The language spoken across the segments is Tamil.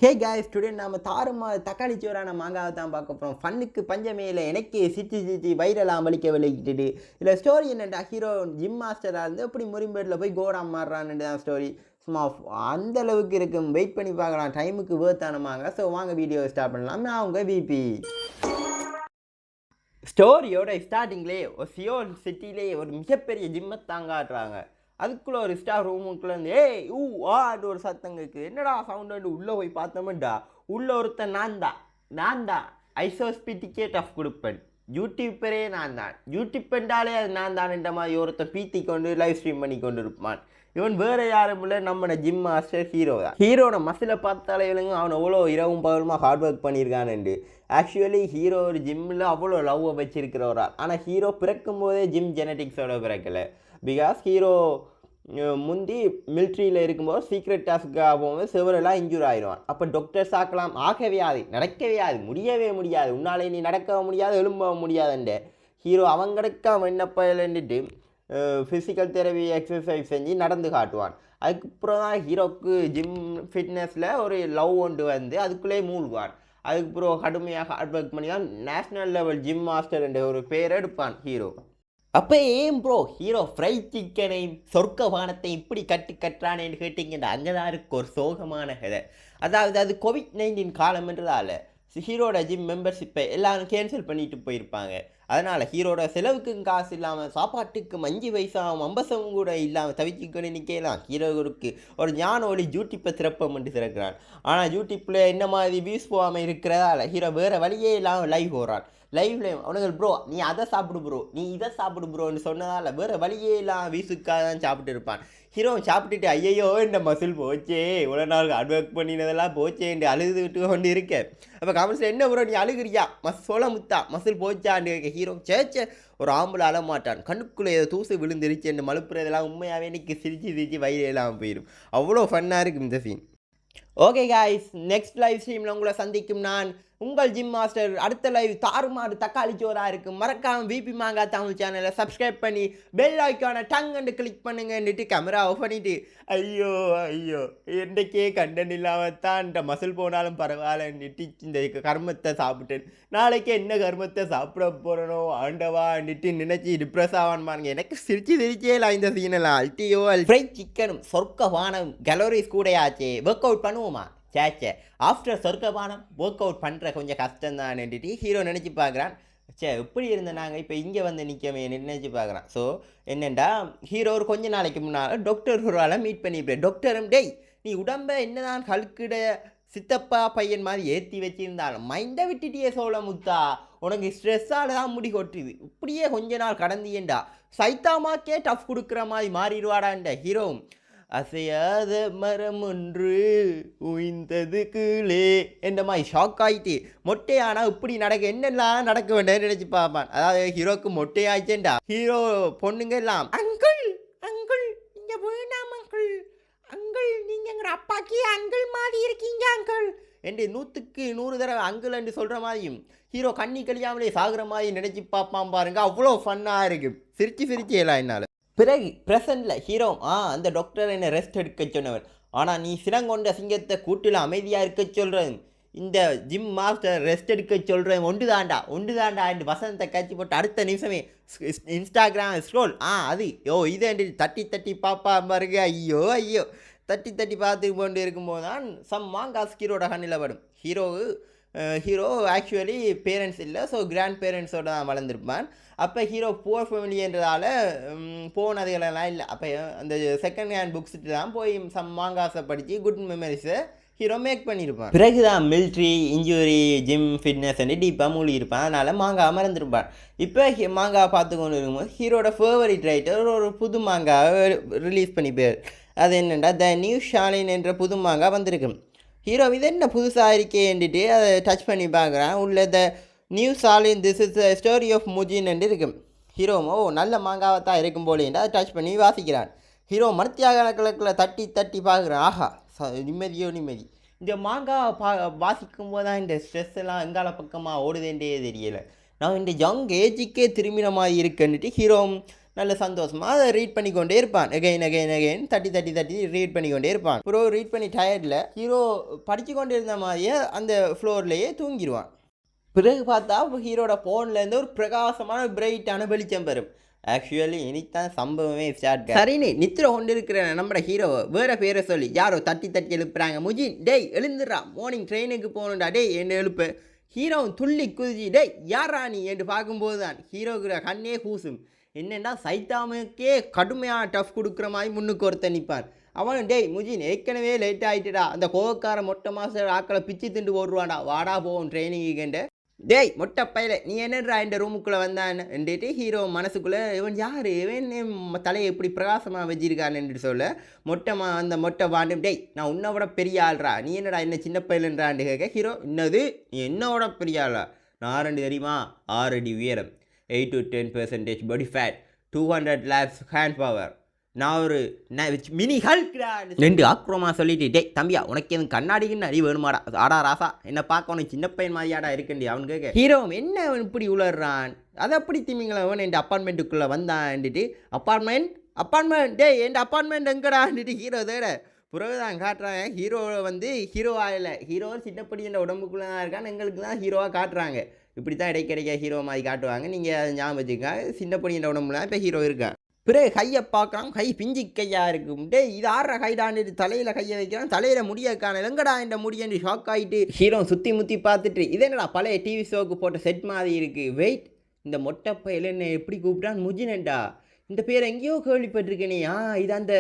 ஹே guys, டுடே நாம தாறுமா தக்காளி சோறான மாங்காவை தான் பார்க்க போகிறோம். ஃபன்னுக்கு பஞ்சமே இல்லை, எனக்கே சிட்டி வைரலாம் வலிக்க விளைக்கிட்டு. இதில் ஸ்டோரி என்னென்னா, ஹீரோ ஜிம் மாஸ்டராக இருந்து எப்படி முறிம்பேட்டில் போய் கோடாம் மாறுறான்னு தான் ஸ்டோரி. சும்மா அந்த அளவுக்கு இருக்கும், வெயிட் பண்ணி பார்க்கலாம், டைமுக்கு வேர்த்தான மாங்க. ஸோ வாங்க வீடியோ ஸ்டார்ட் பண்ணலாம். நான் உங்கள் பிபி. ஸ்டோரியோட ஸ்டார்டிங்லேயே ஒரு சியோல் சிட்டிலேயே ஒரு மிகப்பெரிய ஜிம்மை தாங்காட்டுறாங்க. அதுக்குள்ளே ஒரு ஸ்டார் ரூமுக்குள்ளேருந்து ஆடு ஒரு சத்தம் கேட்குது. என்னடா சவுண்டு உள்ளே போய் பார்த்தோம்டா, உள்ளே ஒருத்தன் நான் தான் ஐசோஸ்பி டிக்கெட் ஆஃப் கொடுப்பேன், யூடியூப்பரே நான் தான், யூடியூப்ண்டாலே அது நான் தான் என்ற மாதிரி ஒருத்தன் பீத்தி கொண்டு லைவ் ஸ்ட்ரீம் பண்ணி கொண்டு இருப்பான். இவன் வேறு யாரும் இல்லை, நம்மளோட ஜிம் மாஸ்டர் ஹீரோ தான். ஹீரோட மசிலை பார்த்தாலே இவனுங்க அவன் அவ்வளோ இரவும் பகலுமாக ஹார்ட் ஒர்க் பண்ணியிருக்கானுண்டு. ஆக்சுவலி ஹீரோ ஒரு ஜிம்மில் அவ்வளோ லவ்வை வச்சிருக்கிறவரா. ஆனால் ஹீரோ பிறக்கும் போதே ஜிம் ஜெனட்டிக்ஸோட பிறக்கலை. பிகாஸ் ஹீரோ முந்தி மிலிட்ரியில் இருக்கும்போது சீக்ரெட் டாஸ்க்காக போகும்போது செவரெல்லாம் இன்ஜூர் ஆயிடுவான். அப்போ டாக்டர்ஸ் ஆக்கலாம், ஆகவே ஆது, நடக்கவே ஆது, முடியவே முடியாது, உன்னாலே நீ நடக்கவும் முடியாது, எழும்பவும் முடியாதுன்ற ஹீரோ அவங்களுக்கா விண்ணப்பன்ட்டு ஃபிசிக்கல் தெரப்பி எக்ஸசைஸ் செஞ்சு நடந்து காட்டுவான். அதுக்கப்புறம் தான் ஹீரோக்கு ஜிம் ஃபிட்னஸில் ஒரு லவ் ஒன்று வந்து அதுக்குள்ளேயே மூழ்குவான். அதுக்கப்புறம் கடுமையாக ஹார்ட் ஒர்க் பண்ணி தான் நேஷ்னல் லெவல் ஜிம் மாஸ்டர் என்ற ஒரு பேர் எடுப்பான் ஹீரோ. அப்போ ஏன் ப்ரோ ஹீரோ ஃப்ரை சிக்கனையும் சொர்க்க பானத்தை இப்படி கட்டுறானேன்னு கேட்டிங்கன்னா, அங்கே தான் இருக்கு ஒரு சோகமான கதை. அதாவது அது கோவிட்-19 காலம்ன்றதால ஹீரோட ஜிம் மெம்பர்ஷிப்பை எல்லாரும் கேன்சல் பண்ணிட்டு போயிருப்பாங்க. அதனால் ஹீரோட செலவுக்கும் காசு இல்லாமல், சாப்பாட்டுக்கு 5 பைசாவும் 50 கூட இல்லாமல் தவிச்சிக்கொண்டு நிற்கலாம். ஹீரோவுக்கு ஒரு ஞான ஒளி யூடியூப்பை சிறப்பம் என்று திறக்கிறான். ஆனால் யூடியூப்பில் என்ன மாதிரி வியூஸ் போகாமல் இருக்கிறதால ஹீரோ வேறு வழியே இல்லாமல் லைவ் போகிறான். லைவ்ல அவனுங்க ப்ரோ நீ அதை சாப்பிடு ப்ரோ, நீ இதை சாப்பிடு ப்ரோன்னு சொன்னதால் வேறு வழியே இல்லாமல் வீசுக்காக தான் சாப்பிட்டு இருப்பான். ஹீரோ சாப்பிட்டுட்டு ஐயையோ இந்த மசில் போச்சே, இவ்வளோ நாள் ஹார்ட் ஒர்க் பண்ணினதெல்லாம் போச்சேன்னு அழுதுகிட்டு கொண்டு இருக்கேன். அப்போ கமெண்ட்ஸில் என்ன ப்ரோ நீ அழுகிறியா, சோள முத்தா மசில் போச்சான்னு இருக்க. ஹீரோ சேச்சே ஒரு ஆம்பளை அழ மாட்டான், கண்ணுக்குள்ளே ஏதோ தூசு விழுந்துருச்சு என்று மழுப்புறதெல்லாம் உண்மையாகவே இன்னைக்கு சிரிச்சு வயிறு இல்லாமல் போயிடும். அவ்வளோ ஃபன்னாக இருக்கும் இந்த scene. Okay guys, next live ஸ்ட்ரீமில் உங்களை சந்திக்கும் நான் உங்கள் ஜிம் மாஸ்டர். அடுத்த லைவ் தாறுமாறு தக்காளி சோறாக இருக்கும். மறக்காமல் விபி மாங்கா தமிழ் சேனலை சப்ஸ்கிரைப் பண்ணி பெல் ஐக்கானை டங்குன்னு கிளிக் பண்ணுங்கன்னுட்டு கேமரா ஆஃப் பண்ணிவிட்டு ஐயோ என்றைக்கே கண்டன் இல்லாமல் தான் இந்த மசில் போனாலும் பரவாயில்லன்னுட்டு இந்த கர்மத்தை சாப்பிட்டேன். நாளைக்கு என்ன கர்மத்தை சாப்பிட போகிறனோ ஆண்டவான்னுட்டு நினச்சி டிப்ரெஸ் ஆவான் பாருங்க. எனக்கு சிரிச்சே இல்லை இந்த சீனெல்லாம். அல்ட்டியோ ஃப்ரை சிக்கனும் சொர்க்கவானம் கலோரிஸ் கூடையாச்சே, ஒர்க் அவுட் பண்ணுவோமா சேச்சே, ஆஃப்டர் சொர்க்கபானம் ஒர்க் அவுட் பண்ணுற கொஞ்சம் கஷ்டம்தான்னுட்டு ஹீரோ நினச்சி பார்க்குறான். எப்படி இருந்த நாங்கள் இப்போ இங்கே வந்து நிற்கவே நினச்சி பார்க்குறான். ஸோ என்னென்னா ஹீரோ ஒரு கொஞ்ச நாளைக்கு முன்னால் டாக்டர் ஹீரோவால் மீட் பண்ணிப்பேன். டாக்டரும் டேய் நீ உடம்பை என்னதான் கல்கிட சித்தப்பா பையன் மாதிரி ஏற்றி வச்சிருந்தாலும் மைண்டை விட்டுட்டியே சோழ முத்தா, உனக்கு ஸ்ட்ரெஸ்ஸால் தான் முடி கொட்டுது, இப்படியே கொஞ்ச நாள் கடந்தியேண்டா சைத்தாமாக்கே டஃப் கொடுக்குற மாதிரி மாறிடுவாடான்ற ஹீரோ. அசையாத மரம் ஒன்று உயிர்ந்தது கீழே என்ற மாதிரி ஷாக் ஆகிட்டு மொட்டையானா இப்படி என்னெல்லாம் நடக்க வேண்டாம் நினச்சி பார்ப்பான். அதாவது ஹீரோக்கு மொட்டையாச்சேண்டா ஹீரோ பொண்ணுங்க எல்லாம் அங்கிள் இங்கே வேணாம் அங்கிள் நீங்கள் எங்கள் அப்பாக்கே அங்கிள் மாதிரி இருக்கீங்க அங்கிள் என்று 100க்கு 100 தடவை அங்கிள் என்று சொல்கிற மாதிரியும் ஹீரோ கண்ணி கழியாமலே சாகுற மாதிரி நினச்சி பார்ப்பான் பாருங்க. அவ்வளோ ஃபன்னாக இருக்குது, சிரிச்சு எல்லாம் என்னால். பிறகு ப்ரெசண்டில் ஹீரோ அந்த டாக்டர் என்னை ரெஸ்ட் எடுக்க சொன்னவன், ஆனால் நீ சினங்கொண்ட சிங்கத்தை கூட்டில் அமைதியாக இருக்க சொல்கிறேன், இந்த ஜிம் மாஸ்டர் ரெஸ்ட் எடுக்க சொல்கிறேன், ஒன்று தாண்டா என்று வசனத்தை காட்சி போட்டு அடுத்த நிமிஷமே இன்ஸ்டாகிராம் ஸ்க்ரோல் அது இதை தட்டி பாப்பா பாருங்க. ஐயோ தட்டி பார்த்து கொண்டு இருக்கும்போது தான் சம் மாங்காஸ் ஹீரோட கண்ணில் படும். ஹீரோ ஆக்சுவலி பேரண்ட்ஸ் இல்லை, ஸோ கிராண்ட் பேரண்ட்ஸோடு தான் வளர்ந்துருப்பான். அப்போ ஹீரோ புவர் ஃபேமிலின்றதால போனதுகளெல்லாம் இல்லை. அப்போ அந்த செகண்ட் ஹேண்ட் புக்ஸ்ட்டு தான் போய் சம் மாங்காஸை படித்து குட் மெமரிஸை ஹீரோ மேக் பண்ணியிருப்பான். பிறகு தான் மிலிட்ரி இன்ஜுரி ஜிம் ஃபிட்னஸ் டீப்பாக மூழ்கி இருப்பான். அதனால் மாங்கா மறந்துருப்பான். இப்போ மாங்கா பார்த்து கொண்டு இருக்கும்போது ஹீரோட ஃபேவரிட் ரைட்டர் ஒரு புது மாங்கா ரிலீஸ் பண்ணி போயிரு. அது என்னென்னா த நியூ ஷாலின் என்ற புது மாங்கா வந்திருக்கு. ஹீரோ இது என்ன புதுசாக இருக்கேன்ட்டு அதை டச் பண்ணி பார்க்குறான். உள்ள த நியூ சாலின் this is the story of முஜின்னு இருக்கும். ஹீரோ நல்ல மாங்காவை தான் இருக்கும் போலேன்ட்டு அதை டச் பண்ணி வாசிக்கிறான். ஹீரோ மனத்தியாக கணக்கில் தட்டி பார்க்குறான். ஆஹா நிம்மதி. இந்த மாங்காவை வாசிக்கும் போது தான் இந்த ஸ்ட்ரெஸ் எல்லாம் எங்கால பக்கமாக ஓடுதேன்றே தெரியலை. நான் இந்த யங் ஏஜுக்கே திரும்பின மாதிரி இருக்குன்னுட்டு ஹீரோ நல்ல சந்தோஷமாக அதை ரீட் பண்ணிக்கொண்டே இருப்பான். அகைன் தட்டி ரீட் பண்ணிக்கொண்டே இருப்பான். ப்ரோ ரீட் பண்ணி டயர்டில் ஹீரோ படித்து கொண்டு இருந்த மாதிரியே அந்த ஃப்ளோர்லேயே தூங்கிடுவான். பிறகு பார்த்தா ஹீரோட ஃபோன்லேருந்து ஒரு பிரகாசமான பிரைட்டான வெளிச்சம் பெறும். ஆக்சுவலி இனித்தான் சம்பவமே ஸ்டார்ட். சரின்னு நித்திர கொண்டு இருக்கிற நம்ம ஹீரோவை வேறு பேரை சொல்லி யாரோ தட்டி எழுப்புறாங்க. முஜின் டேய் எழுந்துடுறா, மார்னிங் ட்ரெயினுக்கு போகணுண்டா, டேய் என்ன எழுப்பு. ஹீரோவும் துள்ளி குதிச்சு டேய் யாரா நீ என்று பார்க்கும்போது தான் ஹீரோக்குற கண்ணே கூசும். என்னென்னா சைத்தாமுக்கே கடுமையாக டஃப் கொடுக்குற மாதிரி முன்னுக்கு ஒருத்தர் நிற்பான். அவன் டேய் முஜின் ஏற்கனவே லேட் ஆகிட்டுடா, அந்த கோவக்கார மொட்டை மாதம் ஆக்களை பிச்சு திண்டு போடுவான்டா, வாடா போவோம் ட்ரைனிங்கு. டேய் மொட்டை பையில நீ என்னடா இந்த ரூமுக்குள்ளே வந்தான்னுட்டு ஹீரோ மனசுக்குள்ளே இவன் யார், இவன் தலையை எப்படி பிரகாசமாக வச்சிருக்கான்னு சொல்ல அந்த மொட்டை வாண்டு டேய் நான் உன்னை பெரிய ஆள்றா, நீ என்னடா என்ன சின்ன பையலன்றான்னு கேட்க ஹீரோ என்னது நீ என்னோட பெரிய ஆளா, நான் 2 தெரியுமா 6 அடி உயரம், 8 to 10% body fat, 200 laps hand power, நான் ஒரு மினி ஹல்க்டா ரெண்டு ஆக்ரோமா சொல்லிட்டு டேய் தம்பியா உனக்கு எதுவும் கண்ணாடிக்குன்னு அடி வேணுமாடா, ஆடா ராசா என்ன பார்க்க உனக்கு சின்ன பையன் மாதிரியாடா இருக்குண்டி அவன் கேட்க ஹீரோ என்ன அவன் இப்படி உளர்றான், அதை அப்படி திமிங்களா அவன் என் அப்பார்ட்மெண்ட்டுக்குள்ளே வந்தான்ட்டு அப்பார்ட்மெண்ட் டேய் என் அப்பார்ட்மெண்ட் எங்கடான்ட்டு ஹீரோ தேட பிறகுதான் காட்டுறாங்க. ஹீரோவை ஹீரோவா இல்லை, ஹீரோ சின்னப்படி என்ற உடம்புக்குள்ளே தான் இருக்கான்னு எங்களுக்கு தான் ஹீரோவாக காட்டுறாங்க. இப்படி தான் இடைக்கிடைக்க ஹீரோ மாதிரி காட்டுவாங்க. நீங்கள் அதை ஞாபகம் வச்சுக்கோங்க. சின்னப்படி என்ற உடம்புல இப்போ ஹீரோ இருக்கான். பிறகு கையை பார்க்குறான், கை பிஞ்சு கையாக இருக்கும். டே இது ஆடுற கைடான்ட்டு தலையில் கையை வைக்கிறான், தலையில் முடிய காண எங்கடா இந்த முடியன்னு ஷாக் ஆகிட்டு ஹீரோ சுற்றி முற்றி பார்த்துட்டு இது என்னடா பழைய டிவி ஷோவுக்கு போட்ட செட் மாதிரி இருக்குது, வெயிட் இந்த மொட்டை பையில என்ன எப்படி கூப்பிட்டான் முஜினண்டா, இந்த பேர் எங்கேயோ கேள்விப்பட்டிருக்கேனே, இது அந்த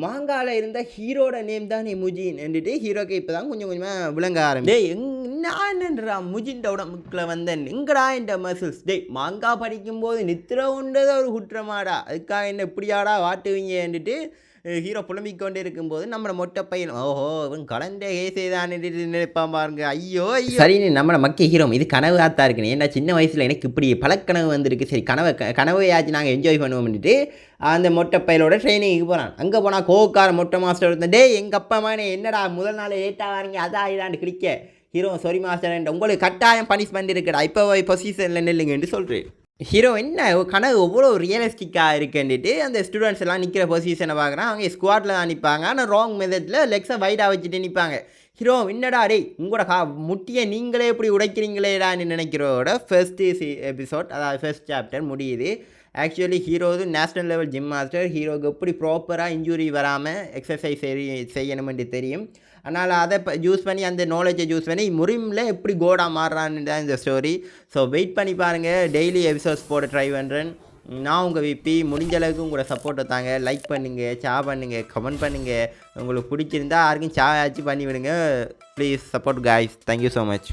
மாங்கால இருந்த ஹீரோட நேம் தான் முஜின் என்றுட்டு ஹீரோக்கு இப்போ தான் கொஞ்சம் கொஞ்சமாக விளங்க ஆரம்பிச்சு. என்னன்றா முஜின்ட உடம்புக்குள்ள வந்தேன் எங்கடா இந்த மசில்ஸ், டேய் மாங்கா படிக்கும்போது நித்திர உண்டதை ஒரு குற்றமாடா, அதுக்காக என்ன இப்படியாடா வாட்டுவீங்கன்னுட்டு ஹீரோ புலம்பிக்கொண்டே இருக்கும்போது நம்மளை மொட்டை பையன் ஓஹோ இவன் கலந்த கேசேதான் நினைப்பான் பாருங்க. ஐயோ சரின்னு நம்மளை மக்கிய ஹீரோ இது கனவு ஆத்தா இருக்குன்னு, ஏன்னா சின்ன வயசில் எனக்கு இப்படி பழக்கனவு வந்திருக்கு, சரி கனவையாச்சும் நாங்கள் என்ஜாய் பண்ணுவோம்னுட்டு அந்த மொட்டை பையலோட ட்ரைனிங்கு போகிறான். அங்கே போனால் கோக்கார மொட்டை மாஸ்டர் இருந்தேன், டே எங்கள் அப்பா மானே என்னடா முதல் நாள் லேட்டாக வாரீங்க அதான் இதாண்டு கிளிக்க ஹீரோ சாரி மாஸ்டர் உங்களுக்கு கட்டாயம் பனிஷ்மெண்ட் இருக்குடா இப்போ பொசிஷனில் நெல்லுங்கன்னு சொல்கிறேன். ஹீரோ என்ன கனவு எவ்வளோ ரியலிஸ்டிக்காக இருக்குன்னுட்டு அந்த ஸ்டூடெண்ட்ஸ் எல்லாம் நிற்கிற பொசிஷனை பார்க்குறான். அவங்க ஸ்குவாட்டில் தான் நிற்பாங்க, ஆனால் ராங் மெத்தடில் லெக்ஸை வைடாக வச்சுட்டு நிற்பாங்க. ஹீரோ என்னடா டே உங்களோட முட்டியை நீங்களே எப்படி உடைக்கிறீங்களேடான்னு நினைக்கிறோட ஃபர்ஸ்ட் எபிசோட் அதாவது ஃபர்ஸ்ட் சாப்டர் முடியுது. ஆக்சுவலி ஹீரோது நேஷ்னல் லெவல் ஜிம் மாஸ்டர், ஹீரோவுக்கு எப்படி ப்ராப்பராக இன்ஜுரி வராமல் எக்ஸசைஸ் செய்யணுமென்று தெரியும். அதனால் அதை யூஸ் பண்ணி அந்த நாலேஜை யூஸ் பண்ணி முறிமில் எப்படி கோடாக மாறுறான்னு தான் இந்த ஸ்டோரி. ஸோ வெயிட் பண்ணி பாருங்கள், டெய்லி எபிசோட்ஸ் போட ட்ரை பண்ணுறேன். நான் உங்கள் விபி, முடிஞ்ச அளவுக்கு உங்களோட சப்போர்ட்டை தாங்க, லைக் பண்ணுங்கள், ஷேர் பண்ணுங்கள், கமெண்ட் பண்ணுங்கள், உங்களுக்கு பிடிச்சிருந்தா யாருக்கும் ஷேர் ஆச்சு பண்ணி விடுங்க please. Support guys, thank you so much.